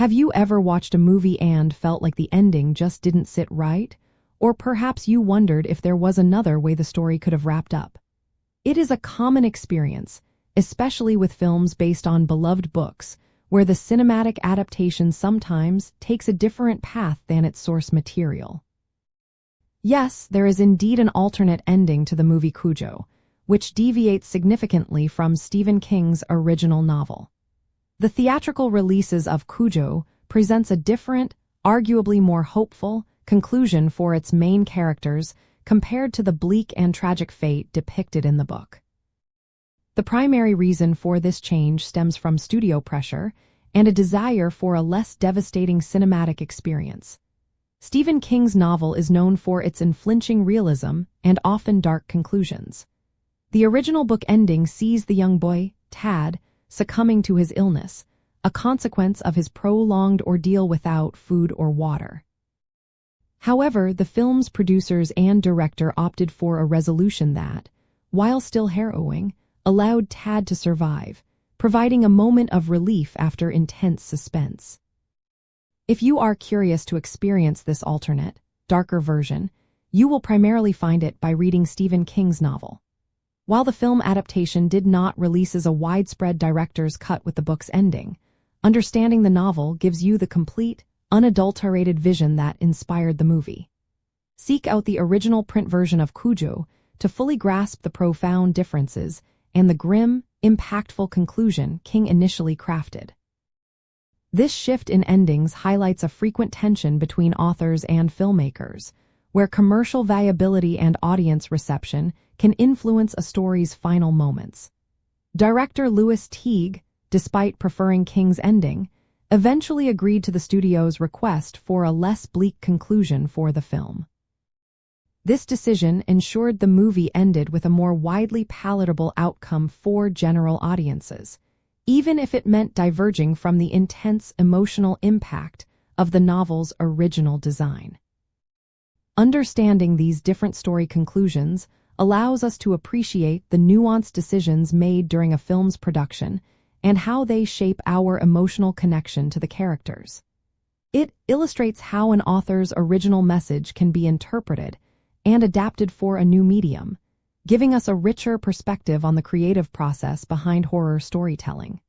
Have you ever watched a movie and felt like the ending just didn't sit right? Or perhaps you wondered if there was another way the story could have wrapped up. It is a common experience, especially with films based on beloved books, where the cinematic adaptation sometimes takes a different path than its source material. Yes, there is indeed an alternate ending to the movie Cujo, which deviates significantly from Stephen King's original novel. The theatrical releases of Cujo presents a different, arguably more hopeful, conclusion for its main characters compared to the bleak and tragic fate depicted in the book. The primary reason for this change stems from studio pressure and a desire for a less devastating cinematic experience. Stephen King's novel is known for its unflinching realism and often dark conclusions. The original book ending sees the young boy, Tad, succumbing to his illness, a consequence of his prolonged ordeal without food or water. However, the film's producers and director opted for a resolution that, while still harrowing, allowed Tad to survive, providing a moment of relief after intense suspense. If you are curious to experience this alternate, darker version, you will primarily find it by reading Stephen King's novel. While the film adaptation did not release as a widespread director's cut with the book's ending, understanding the novel gives you the complete, unadulterated vision that inspired the movie. Seek out the original print version of Cujo to fully grasp the profound differences and the grim, impactful conclusion King initially crafted. This shift in endings highlights a frequent tension between authors and filmmakers, where commercial viability and audience reception can influence a story's final moments. Director Louis Teague, despite preferring King's ending, eventually agreed to the studio's request for a less bleak conclusion for the film. This decision ensured the movie ended with a more widely palatable outcome for general audiences, even if it meant diverging from the intense emotional impact of the novel's original design. Understanding these different story conclusions allows us to appreciate the nuanced decisions made during a film's production and how they shape our emotional connection to the characters. It illustrates how an author's original message can be interpreted and adapted for a new medium, giving us a richer perspective on the creative process behind horror storytelling.